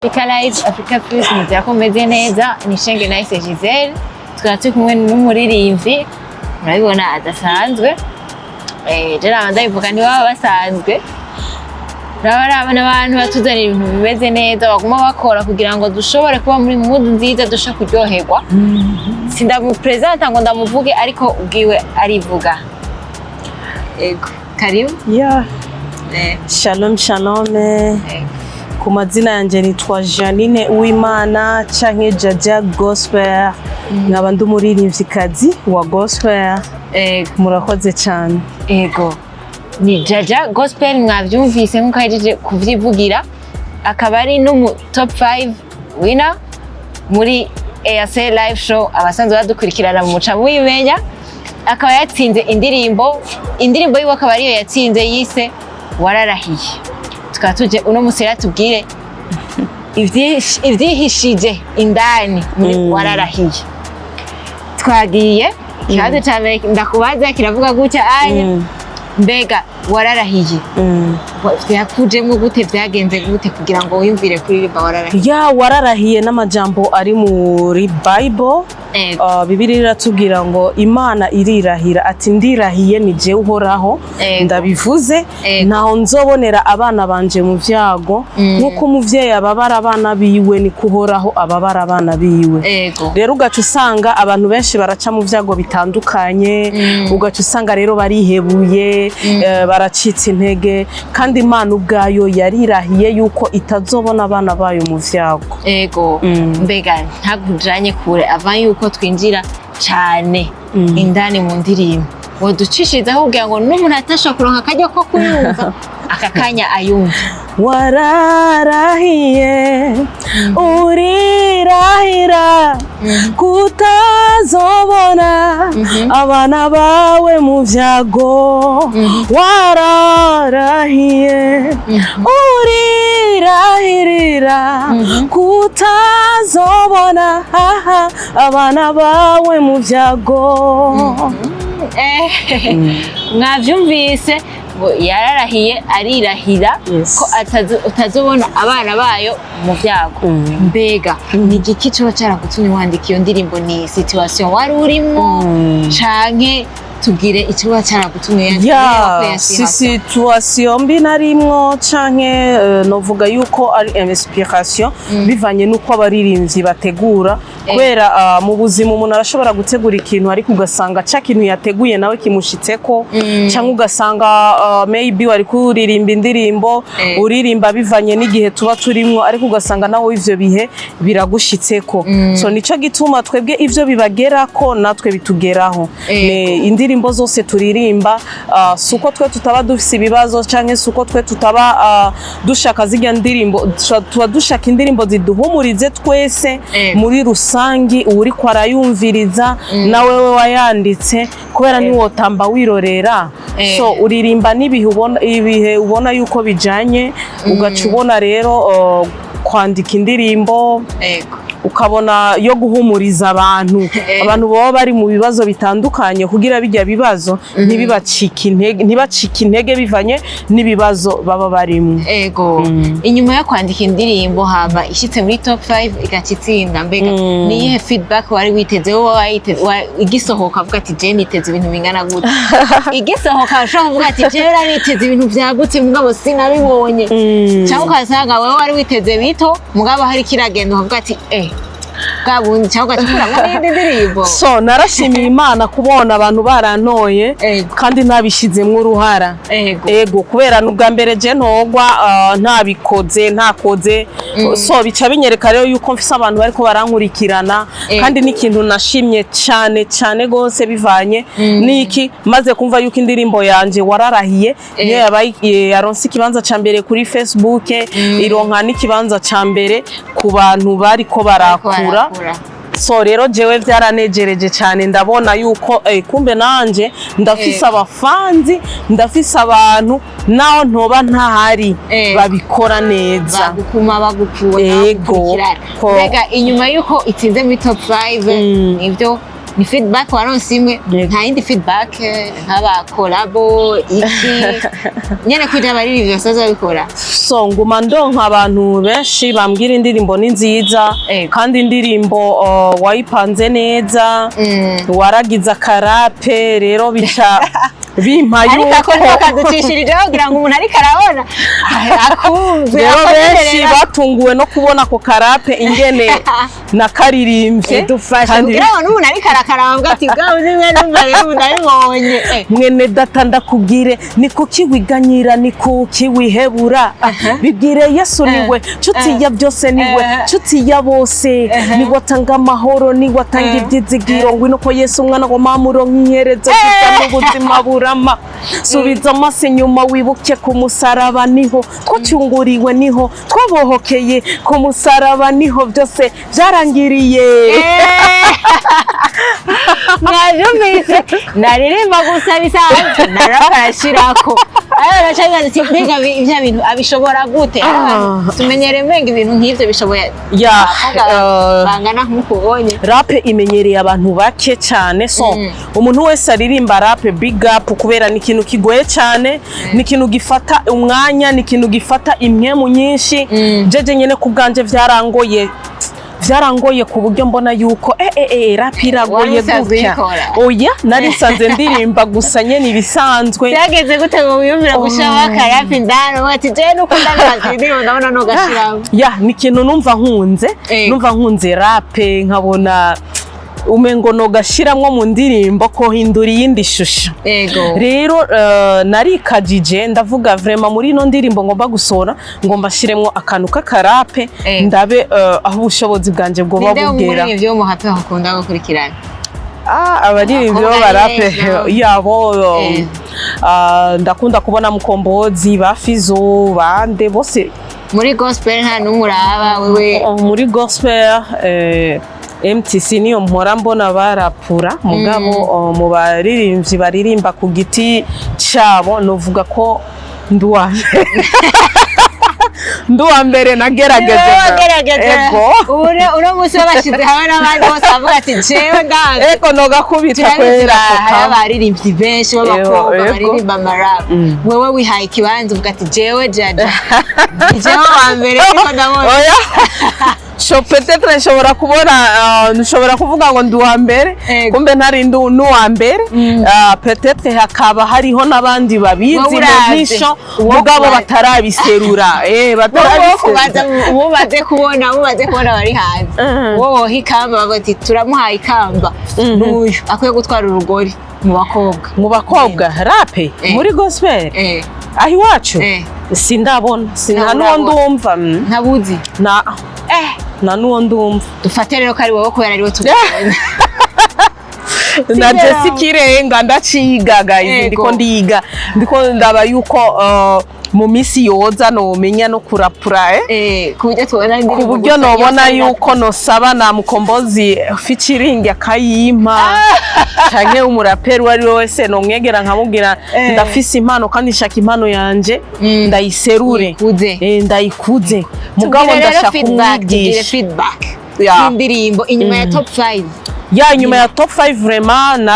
Africa Live, Africa Plus nizera ko meze neza. Ni Shenge Nice Giselle, tukaba turi kumwe n'umuririmbyi murabibona adasanzwe. Jera ndabivuga ni baba basanzwe. Urabona abantu batuzanira ibintu bimeze neza baguma bakora kugira ngo dushobore kuba muri mood nziza dusha kuryoherwa. Sindamupresenta ngo ndamuvuge ariko ubwiwe arivuga. Ego, karibu. Yeah. Shalom shalom. Ku mazina yanje nitwa Janine Uwimana canke Jaja Gospel. Nkaba ndumuririmvyikazi wa Gospel. Murakoze cyane. Ego. Ni Jaja Gospel mwavyumvise nkuko ahejeje kuvyivugira, akaba ari no top 5 winner muri EAC live show abasanzwe badukurikirana mu muca muyimenya. Akaba yatsinze indirimbo yiwe akaba ariyo yatsinze yise Wararahiye. Tukaba tuje uno musi ratubwire ivyihishije indani muri Wararahiye. Twagiye kibazo cyane ndakubaza kiravuga gutya anye mbega wararahiye yakujemo gute vyagenze gute kugira ngo wiyumvire kuririmba wararahiye? Ya wararahiye n'amajambo ari muri Bible. Bibiri iratubwira ngo Imana irirahira ati ndirahiye ni je uhoraho ndabivuze ntaho nzobonera abana banje mu vyago nkuko umuvyeyi ababara abana biwe ni kuhoraho ababara abana biwe. Rero ugaca usanga abantu benshi baraca mu vyago bitandukanye, ugaca usanga rero barihebuye baracitse intege, kandi Imana ubwayo yarirahiye yuko itazobona abana bayo mu vyago. Mbega ntagujanye kure avanye yuko twinjira cyane indani mu ndirimbo woducishirizaho kugira ngo n'umuntu atashobora kuronka akajya ko kuyumva akakanya ayumva. Wararahiye urirahira kutazobona abana bawe mu vyago. Wararahiye urirahirira kutazobona abana bawe mu vyago. Mwavyumvise yararahiye arirahira ko utazobona abana bayo mu vyago. Mbega ni igiki cyo cyaragutumye wandika iyo ndirimbo? Ni situation wari urimo canke tubwire ikiba cyaragutumye si situation mbi narimwo canke novuga yuko ari inspiration bivanye nuko abaririmbyi bategura. Kubera mu buzima umuntu arashobora gutegura ikintu ariko ugasanga ca kintu yateguye nawe kimushitseko, canke ugasanga maybe wari kuririmba indirimbo uririmba bivanye n'igihe tuba turimwo ariko ugasanga nawe ivyo bihe biragushitseko. So nico gituma twebwe ivyo bibagerako natwe bitugeraho. Indirimbo zose turirimba suko twe tutaba dufise ibibazo canke suko twe tutaba dushaka zirya ndirimbo, tuba dushaka indirimbo ziduhumurize twese muri rusangi uri kwarayumviriza nawe we wayanditse, kubera ni wotamba wirorera. So uririmba ibihe ubona yuko bijanye, ugaca ubona rero kwandika indirimbo ukabona yo guhumuriza abantu baba bari mu bibazo bitandukanye kugira bijya bibazo ntibacike intege bivanye n'ibibazo baba barimo. Inyuma yo kwandika indirimbo haba ishitse muri top 5 igacitsinda, mbega niye feedback wari witeze igisohoka avuga ati je niteze ibintu bingana gute? Igisohoka ashaka kuvuga ati je niteze ibintu vyagutse mugabo sinabibonye, cyangwa ukasanga wewe wari witeze bito mugabo hari kiragenda ukavuga ati gabundi cyangwa cyakura muri ndirimbo. So narashimiye Imana kubona abantu barantoye kandi nabishizemwe uruhara. Kubera n'ubwa mbere je ntogwa ntakoze. So bica binyereka rero yuko mfise abantu bariko barankurikirana, kandi n'ikintu nashimye cyane gose bivanye niki maze kumva yuko indirimbo yanje Wararahiye niyo yaronse ikibanza ca mbere kuri Facebook, ironka n'ikibanza ca mbere ku bantu bariko barakura. So rero jewe byaranejereje cyane, ndabona yuko kumbe nanje ndafise abafanzi, ndafise abantu naho ntoba ntahari babikora neza bagukuma bagukura. Mbega inyuma yuko itsinze muri top 5 nivyo ni feedback waronse imwe nta yindi feedback nk'aba collabo iki nyene kuja abaririmbyi basaza babikora so nguma ndonka abantu benshi bambwira indirimbo ni nziza kandi indirimbo wayipanze neza waragize akarape rero bica bimpa yuko ariko kaducishirije kugira ngo umuntu ariko arabona akumve rero benshi batunguwe no kubona ko karape ingene nakaririmbye dufasha kugira ngo n'umuntu ariko arakarambwa ati bwawe nimwe n'umwe ndabibonye mwene data ndakubwire ni kuki wiganyira ni kuki wihebura bibwire Yesu niwe nshuti ya byose niwe nshuti ya bose ni watanga amahoro ni watanga ibyizigiro ngwino ko Yesu umwana wa mamuro nk'iherezo cy'ubuzima burama subiza amaso inyuma wibuke ku musaraba niho twacyunguriwe niho twabohokeye ku musaraba niho byose byarangiriye mwabyumvise naririmba gusa bisanzwe narakarashirako aracabibaza ati mbega ibya bintu abishobora gute tumenyereye mwenga ibintu nk'ivyo bishoboye bangana nk'ukubonye rap imenyereye abantu bake cyane so umuntu wese aririmba rap big up kubera ni ikintu kigoye cyane ni ikintu gifata umwanya ni ikintu gifata impemu nyinshi jeje nyene ku bwanje vyarangoye ku buryo mbona yuko rap iragoye gutya oya narisanze ndirimba gusa nyene ibisanzwe byageze gute ngo wiyumvira gushaka akarap ndano ati je nukunda ndirimbo ndabona no gashiramo ni ikintu numva nkunze rap nkabona umengo no gashiramwo mu ndirimbo ko hindura yindi shusho rero narikajije ndavuga vraiment muri no ndirimbo ngomba gusora ngomba shiremwo akantu k'akarape ndabe aho ubushobozi bwanje bwo babugera nde byo muhape hakunda gukurikirana abaririmbyi bo barape yabo ndakunda kubona Mukombozi ba Fizo bande bose muri gospel nta numuraba wewe muri gospel MTC niyo mpora mbona barapura mugabo mu baririmbyi baririmba ku giti cyabo novuga ko nduwa mbere nagerageje uno musi wabashize hamwe n'abandi bose bavuga ati jewe ndazi eko nogakubita kwera abaririmbyi benshi b'abakobwa baririmba amarap wewe wihaye ikibanza uvuga ati jewe jaja jewe wa mbere ariko ndabona peut-être nshobora kuvuga ngo nduwa mbere kumbe ntari nuwa mbere peut-être hakaba hariho nabandi babizi mu bisho mugabo batarabiserura mubaze kubona bari hanze wowe hikamba bati turamuhaye ikamba n'uyu akwiye gutwara urugori mu bakobwa rape muri gospel aho iwacu sindabona nuwo ndumva ntabuzi na nuwo ndumva dufate rero ko ari wowe kubera ari we tubona na Jesse Kirenga ndacigaga ndiko ndiga ndiko ndaba yuko mu misi yoza no menya no kurapura ku buryo nobona yuko nosaba na Mukombozi featuring akayimpa canke umuraperi wari wese no mwegera nkamubwira ndafise impano kandi shaka impano yanje ndayiserure ndayikuze mugabo ndashaka kumwigisha feedback indirimbo inyuma ya top 5 inyuma ya top 5 vraiment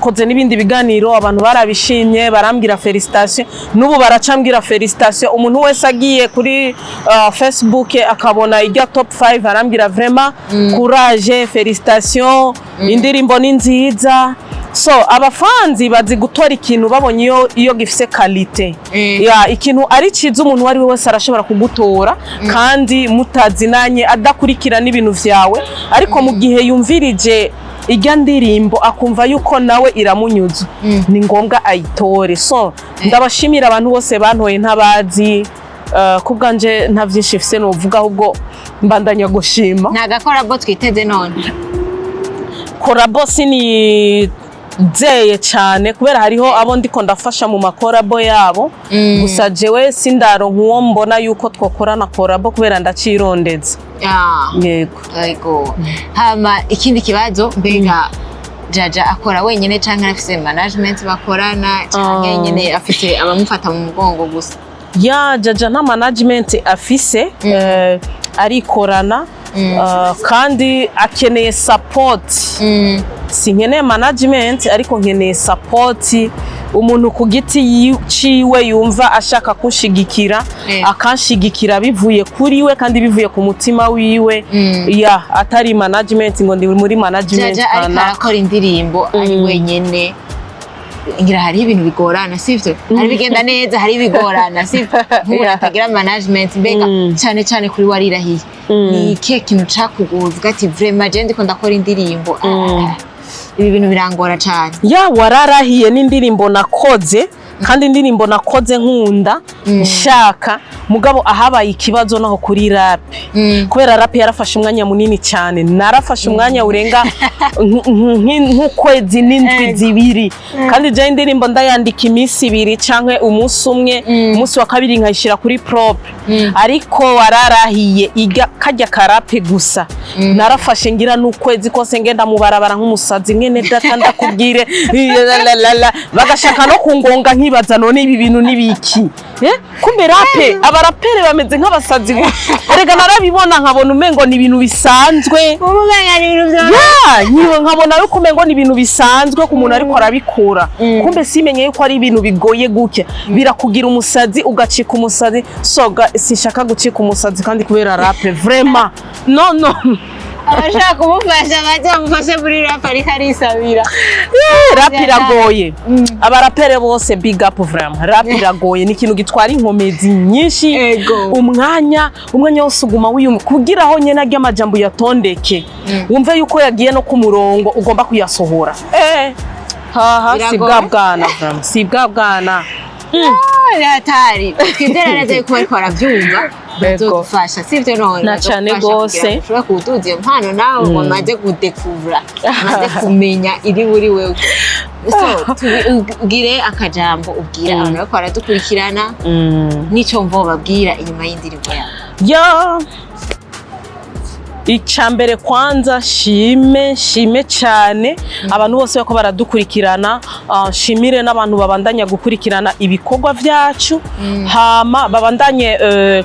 koze n'ibindi biganiro abantu barabishimye barambwira felicitation n'ubu baracambwira felicitation umuntu wese agiye kuri Facebook akabona ijya top 5 arambwira vraiment courage felicitation indirimbo ni nziza so abafanzi bazi gutora ikintu babonye iyo gifise quality ikintu ari ciza umuntu wari wese arashobora kugutora kandi mutazinanye adakurikira n'ibintu vyawe ariko mu gihe yumvirije ijya ndirimbo akumva yuko nawe iramunyuza ni ngombwa ayitore so ndabashimira abantu bose bantoye ntabazi kubwanje nta byinshi fise no vuga ahubwo mbandanya gushima ntagakora bo twiteze none korabo sini zeye cyane kubera hariho abo ndiko ndafasha mu makorabo yabo gusa jewe sindaro nkuwo mbona yuko twokorana korabo kubera ndacirondeza yego hama ikindi kibazo mbega Jaja akora wenyene canke afise management bakorana canke nyene afise abamufata mu mugongo gusa Jaja nta management afise arikorana kandi akeneye support sinkeneye management ariko nkeneye support, umuntu ku giti ciwe yumva ashaka kunshigikira akanshigikira bivuye kuri we kandi bivuye ku mutima wiwe, ya atari management ngo ndi muri management Jaja ariko arakora indirimbo ari wenyene, ngira hari ibintu bigorana sivyo, hari bigenda neza hari bigorana sivyo, nk'umuntu atagira management mbega cyane cyane kuri warirahiye ni ikihe kintu cakuguvuga ati vraiment je ndiko ndakora indirimbo ibi bintu birangora cyane? Ya wararahiye n'indirimbo nakoze kandi indirimbo nakoze nkunda nshaka, mugabo ahabaye ikibazo naho kuri rap, kubera rap yarafashe umwanya munini cyane, narafashe umwanya urenga nk'ukwezi n'indwi zibiri, kandi je indirimbo ndayandika iminsi ibiri canke umunsi umwe, umunsi wa kabiri nkayishira kuri prope, ariko wararahiye kajya karape gusa narafashe ngira n'ukwezi kose ngenda mu barabara nk'umusazi ngene data ndakubwire bagashaka no kungonga nkibaza none ibi bintu nibiki, kumbe rape abarapere bameze nk'abasazi, erega narabibona nkabona umengo ni ibintu bisanzwe, nkabona yuko umengo ni ibintu bisanzwe ku muntu ariko arabikora, kumbe simenye yuko ari ibintu bigoye gutya, birakugira umusazi ugacika umusazi, soga sinshaka gucika umusazi kandi kubera rape vraiment no abashaka kumufasha bajya mufashe muri rap ariko arisabira. Rap iragoye, abarapere bose big up vraiment, rap iragoye ni ikintu gitwara inkomezi nyinshi, umwanya wose uguma wiyumva kugira aho nyene ajya amajambo yatondeke wumve yuko yagiye no ku murongo ugomba kuyasohora, si bwa bwana vraiment, si bwa bwana hatari twizera neza yuko bariko baravyumva bazodufasha sivyo none na cyane gose ushobora kuduza impano nawe ngo maze gudekuvura maze kumenya iri buri wewe, so tubwire akajambo ubwira abantu bariko baradukurikirana nico mvo babwira inyuma y'indirimbo yawe. Icambere kwanza shime cyane abantu bose bako baradukurikirana, shimire n'abantu babandanya gukurikirana ibikorwa vyacu, hama babandanye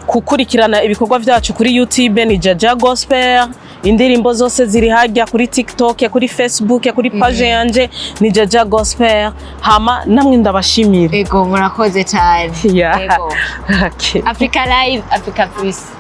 gukurikirana ibikorwa vyacu kuri YouTube ni Jaja Gospel, indirimbo zose ziri hajya kuri TikTok, kuri Facebook, kuri page yanje ni Jaja Gospel, hama namwe ndabashimira. Ego murakoze cyane. Ego Africa Live, Africa Plus.